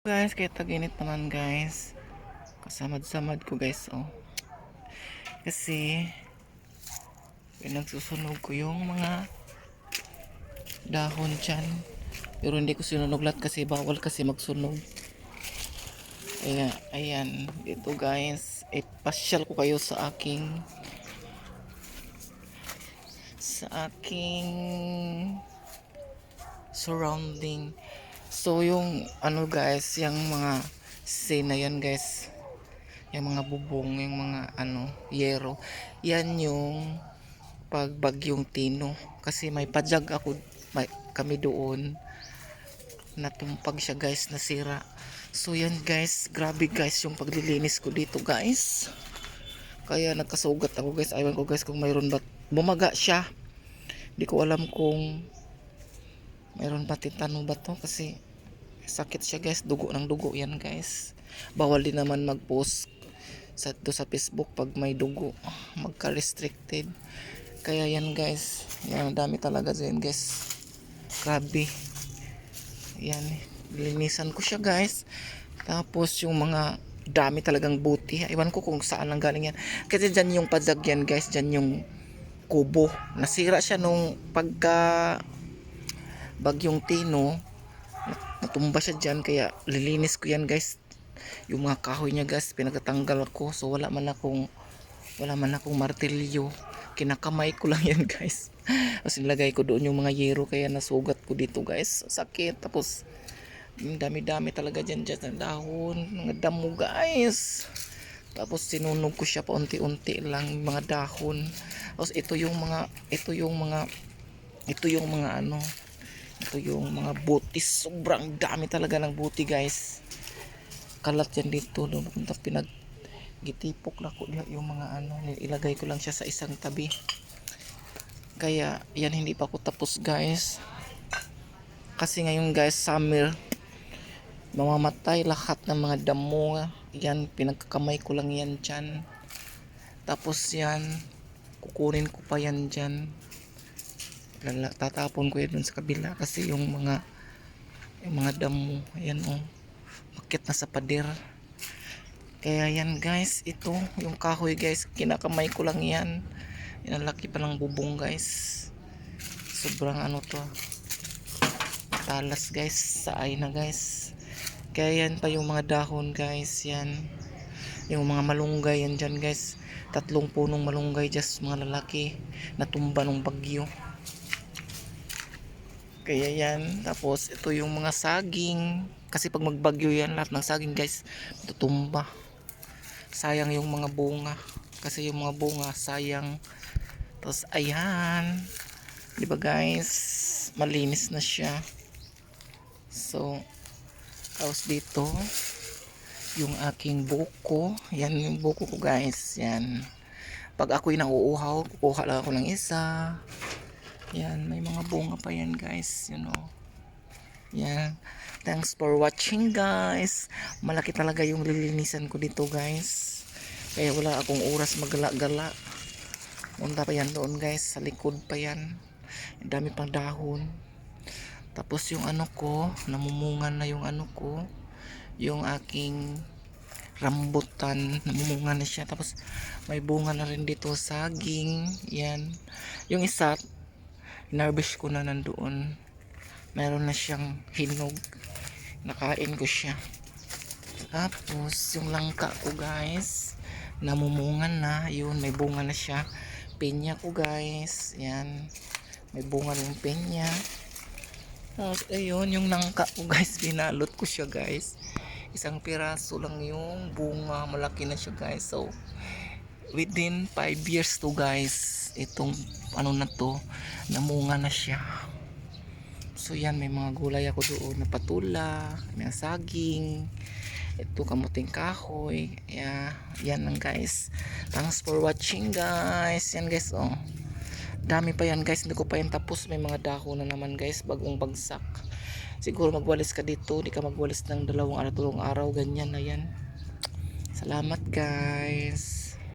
Guys, kahit taginit naman guys, kasamad-samad ko guys, oh. Kasi pinagsusunog ko yung mga dahon dyan, pero hindi ko sinunog lahat kasi bawal kasi magsunog. Kaya ayan, dito guys, ipasyal ko kayo sa aking surrounding. So yung ano guys, yung mga scene na yan guys, yung mga bubong, yung mga ano, yero, yan yung pagbagyong Tino. Kasi may padyag kami doon, natumpag siya guys, nasira. So yan guys, grabe guys yung paglilinis ko dito guys, kaya nagkasugat ako guys. Aywan ko guys kung mayroon ba, bumaga siya, di ko alam kung mayroon ba titano ba to, kasi sakit siya guys, dugo ng dugo yan guys. Bawal din naman mag-post sa Facebook pag may dugo, magka-restricted. Kaya yan guys, yan dami talaga dyan guys, grabe. Yan, linisan ko siya guys. Tapos yung mga dami talagang buti, iwan ko kung saan lang galing yan, kasi dyan yung padagyan guys, dyan yung kubo, nasira siya nung pagka bagyong Tino, natumba siya dyan. Kaya lilinis ko yan guys, yung mga kahoy niya guys, pinagtatanggal ko. So wala man akong martilyo, kinakamay ko lang yan guys. Tapos nilagay ko doon yung mga yero, kaya nasugat ko dito guys, sakit. Tapos dami-dami talaga dyan ng dahon, mga damo guys. Tapos sinunog ko siya paunti-unti lang mga dahon. Tapos ito yung mga butis, sobrang dami talaga ng buti guys. Kalat yan dito, no? Gitipok na ko yung mga ano, ilagay ko lang siya sa isang tabi. Kaya yan, hindi pa ako tapos guys, kasi ngayon guys, summer, mamamatay lahat ng mga damo. Yan, pinagkakamay ko lang yan dyan. Tapos yan, kukunin ko pa yan dyan, tatapon ko yan dun sa kabila, kasi yung mga damo, yan oh, makit na sa pader. Kaya yan guys, ito yung kahoy guys, kinakamay ko lang yan. Yan, ang laki pa ng bubong guys, sobrang ano to, talas guys, saay na guys. Kaya yan pa yung mga dahon guys, yan yung mga malunggay yan dyan guys, 3 punong malunggay, just mga lalaki, natumba ng bagyo. Kaya yan. Tapos ito yung mga saging, kasi pag magbagyo yan, lahat ng saging guys tutumba. Sayang yung mga bunga, kasi yung mga bunga sayang. Tapos ayan, di ba guys, malinis na siya. So tapos dito yung aking buko, yan yung buko ko guys. Yan, pag ako'y nauuhaw, kukuha lang ako ng isa. Yan, may mga bunga pa yan guys, you know. Yan, thanks for watching guys. Malaki talaga yung lilinisan ko dito guys, kaya wala akong oras maggala-gala. Punta pa yan doon guys, sa likod pa yan, dami pang dahon. Tapos yung ano ko, namumungan na yung ano ko, yung aking rambutan, namumunga na siya. Tapos may bunga na rin dito, saging. Yan, yung isa inarbis ko na nandoon, meron na siyang hinog, nakain ko siya. Tapos yung langka ko guys, namumungan na, yun, may bunga na siya. Pinya ko guys, yan, may bunga ng pinya. Tapos ayun, yung langka ko guys, binalot ko siya guys, isang piraso lang yung bunga, malaki na siya guys. So within 5 years to guys, itong ano na to, namunga na siya. So yan, may mga gulay ako doon na patula, may saging, ito kamuting kahoy. Yeah, yan lang guys. Thanks for watching guys. Yan guys, oh, dami pa yan guys, hindi ko pa yan tapos. May mga dahon na naman guys, bagong bagsak. Siguro magwalis ka dito, di ka magwalis ng 2 araw, 3 araw, ganyan na yan. Salamat guys.